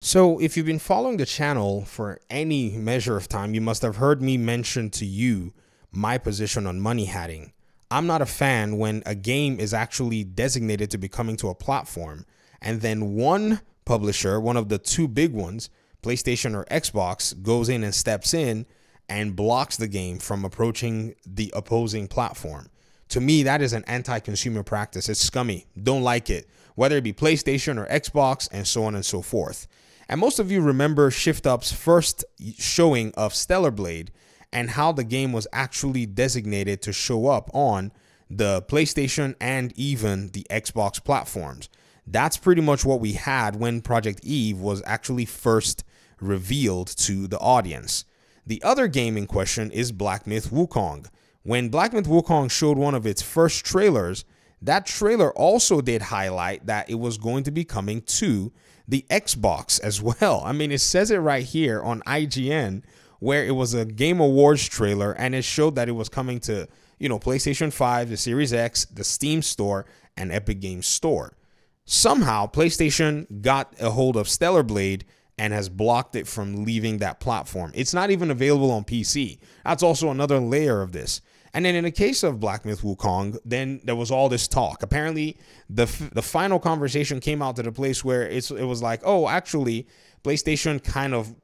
So, if you've been following the channel for any measure of time, you must have heard me mention to you my position on money hatting. I'm not a fan when a game is actually designated to be coming to a platform, and then one publisher, one of the two big ones, PlayStation or Xbox, goes in and steps in and blocks the game from approaching the opposing platform. To me, that is an anti-consumer practice. It's scummy. Don't like it, whether it be PlayStation or Xbox, and so on and so forth. And most of you remember Shift Up's first showing of Stellar Blade and how the game was actually designated to show up on the PlayStation and even the Xbox platforms. That's pretty much what we had when Project Eve was actually first revealed to the audience. The other game in question is Black Myth Wukong. When Black Myth Wukong showed one of its first trailers, that trailer also did highlight that it was going to be coming to the Xbox as well. I mean, it says it right here on IGN, where it was a Game Awards trailer, and it showed that it was coming to, PlayStation 5, the Series X, the Steam Store, and Epic Games Store. Somehow, PlayStation got a hold of Stellar Blade and has blocked it from leaving that platform. It's not even available on PC. That's also another layer of this. And then in the case of Black Myth Wukong, then there was all this talk. Apparently, the final conversation came out to the place where it was like, oh, actually, PlayStation kind of,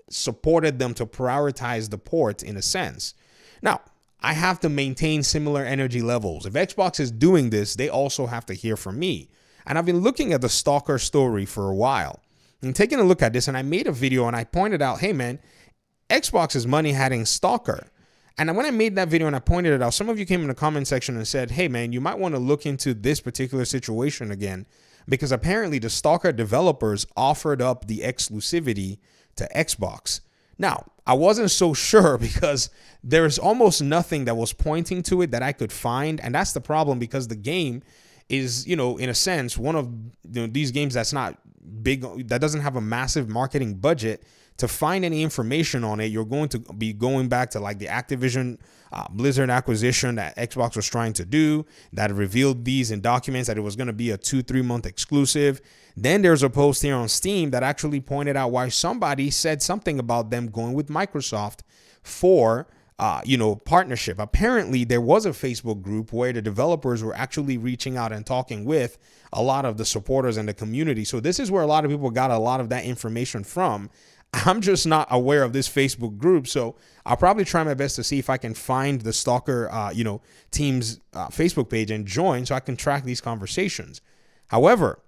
supported them to prioritize the port in a sense. Now, I have to maintain similar energy levels. If Xbox is doing this, they also have to hear from me. And I've been looking at the Stalker story for a while and taking a look at this, and I made a video and I pointed out, hey man, Xbox is money hatting Stalker. And when I made that video and I pointed it out, some of you came in the comment section and said, hey man, you might want to look into this particular situation again, because apparently the Stalker developers offered up the exclusivity to Xbox. Now, I wasn't so sure because there's almost nothing that was pointing to it that I could find. And that's the problem, because the game is, in a sense, one of these games that's not big, that doesn't have a massive marketing budget. To find any information on it, you're going to be going back to like the Activision Blizzard acquisition that Xbox was trying to do, that revealed these in documents that it was going to be a 2-3 month exclusive. Then there's a post here on Steam that actually pointed out why somebody said something about them going with Microsoft for partnership. Apparently, there was a Facebook group where the developers were actually reaching out and talking with a lot of the supporters and the community. So this is where a lot of people got a lot of that information from. I'm just not aware of this Facebook group, so I'll probably try my best to see if I can find the Stalker, team's Facebook page and join so I can track these conversations. However,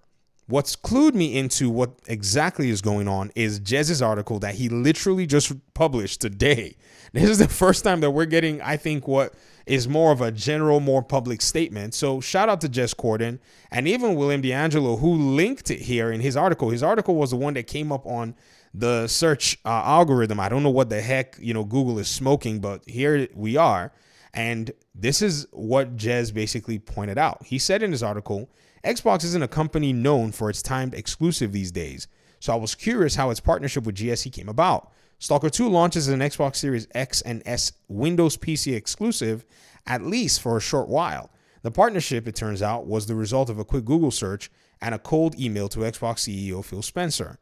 what's clued me into what exactly is going on is Jez's article that he literally just published today. This is the first time that we're getting, I think, what is more of a general, more public statement. So shout out to Jez Corden and even William D'Angelo, who linked it here in his article. His article was the one that came up on the search algorithm. I don't know what the heck, Google is smoking, but here we are. And this is what Jez basically pointed out. He said in his article, Xbox isn't a company known for its timed exclusive these days. So I was curious how its partnership with GSE came about. Stalker 2 launches as an Xbox Series X and S Windows PC exclusive, at least for a short while. The partnership, it turns out, was the result of a quick Google search and a cold email to Xbox CEO Phil Spencer.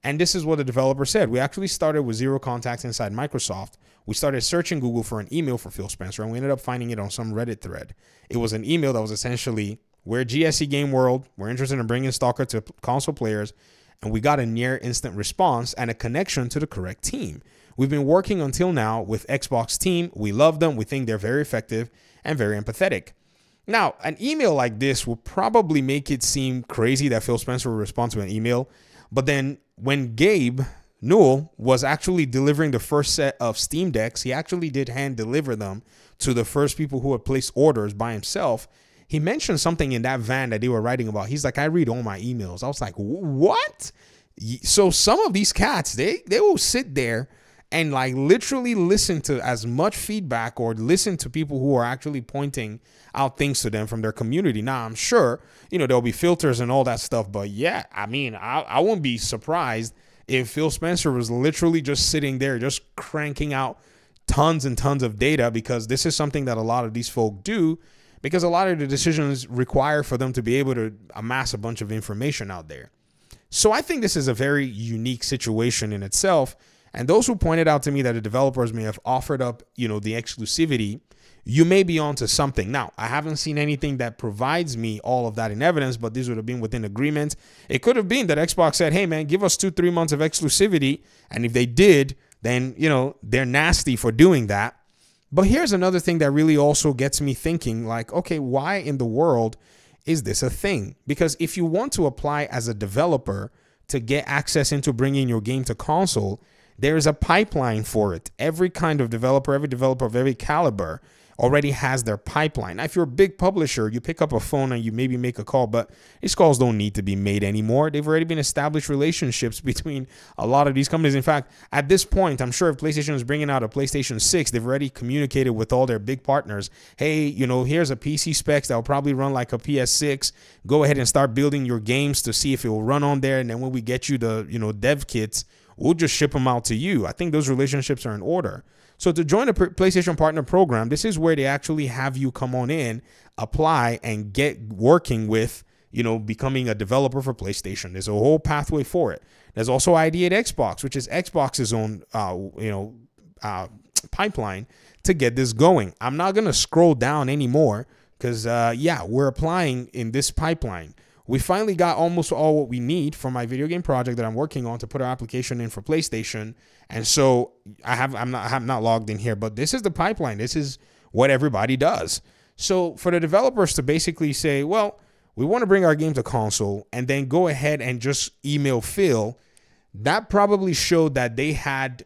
And this is what the developer said. We actually started with zero contacts inside Microsoft. We started searching Google for an email for Phil Spencer, and we ended up finding it on some Reddit thread. It was an email that was essentially, we're GSE Game World. We're interested in bringing Stalker to console players. And we got a near instant response and a connection to the correct team. We've been working until now with Xbox team. We love them. We think they're very effective and very empathetic. Now, an email like this will probably make it seem crazy that Phil Spencer will respond to an email. But then when Gabe Newell was actually delivering the first set of Steam Decks, he actually did hand deliver them to the first people who had placed orders by himself. He mentioned something in that van that they were writing about. He's like, I read all my emails. I was like, what? So some of these cats, they will sit there and like literally listen to as much feedback or listen to people who are actually pointing out things to them from their community. Now, I'm sure, there'll be filters and all that stuff. But yeah, I mean, I wouldn't be surprised if Phil Spencer was literally just sitting there, just cranking out tons and tons of data, because this is something that a lot of these folk do, because a lot of the decisions require for them to be able to amass a bunch of information out there. So I think this is a very unique situation in itself. And those who pointed out to me that the developers may have offered up, the exclusivity, you may be onto something. Now, I haven't seen anything that provides me all of that in evidence, but these would have been within agreement. It could have been that Xbox said, hey, man, give us 2-3 months of exclusivity. And if they did, then, they're nasty for doing that. But here's another thing that really also gets me thinking, like, okay, why in the world is this a thing? Because if you want to apply as a developer to get access into bringing your game to console, there's a pipeline for it. Every kind of developer, every developer of every caliber already has their pipeline. Now, if you're a big publisher, you pick up a phone and you maybe make a call, but these calls don't need to be made anymore. They've already been established relationships between a lot of these companies. In fact, at this point, I'm sure if PlayStation is bringing out a PlayStation 6, they've already communicated with all their big partners. Hey, here's a PC specs that will probably run like a PS6. Go ahead and start building your games to see if it will run on there. And then when we get you the, dev kits, we'll just ship them out to you. I think those relationships are in order. So to join a PlayStation Partner Program, this is where they actually have you come on in, apply, and get working with, becoming a developer for PlayStation. There's a whole pathway for it. There's also ID at Xbox, which is Xbox's own, pipeline to get this going. I'm not going to scroll down anymore because, we're applying in this pipeline. We finally got almost all what we need for my video game project that I'm working on to put our application in for PlayStation. And so I'm not logged in here, but this is the pipeline. This is what everybody does. So for the developers to basically say, well, we want to bring our game to console and then go ahead and just email Phil, that probably showed that they had,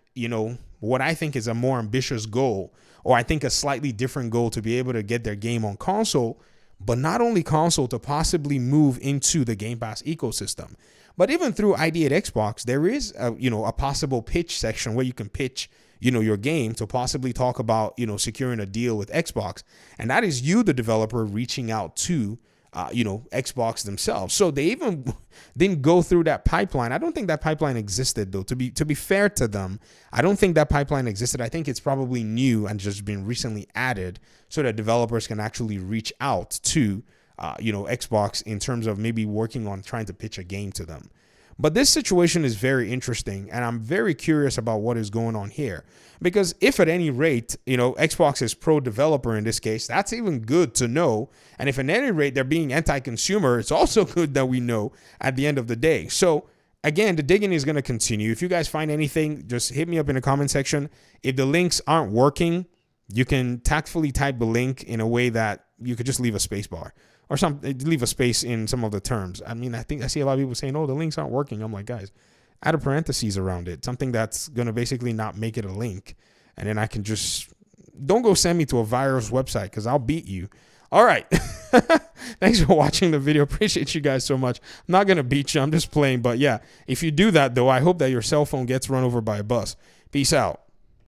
what I think is a more ambitious goal, or I think a slightly different goal to be able to get their game on console. But not only console, to possibly move into the Game Pass ecosystem. But even through ID at Xbox, there is a possible pitch section where you can pitch, your game to possibly talk about, securing a deal with Xbox. And that is you, the developer, reaching out to, Xbox themselves. So they even didn't go through that pipeline. I don't think that pipeline existed, though. To be fair to them, I don't think that pipeline existed. I think it's probably new and just been recently added so that developers can actually reach out to, Xbox in terms of maybe working on trying to pitch a game to them. But this situation is very interesting, and I'm very curious about what is going on here. Because if at any rate, Xbox is pro-developer in this case, that's even good to know. And if at any rate they're being anti-consumer, it's also good that we know at the end of the day. So again, the digging is going to continue. If you guys find anything, just hit me up in the comment section. If the links aren't working, you can tactfully type the link in a way that you could just leave a space bar. Or leave a space in some of the terms. I mean, I think I see a lot of people saying, oh, the links aren't working. I'm like, guys, add a parentheses around it. Something that's going to basically not make it a link. And then I can just, don't go send me to a virus website because I'll beat you. All right. Thanks for watching the video. Appreciate you guys so much. I'm not going to beat you. I'm just playing. But yeah, if you do that, though, I hope that your cell phone gets run over by a bus. Peace out.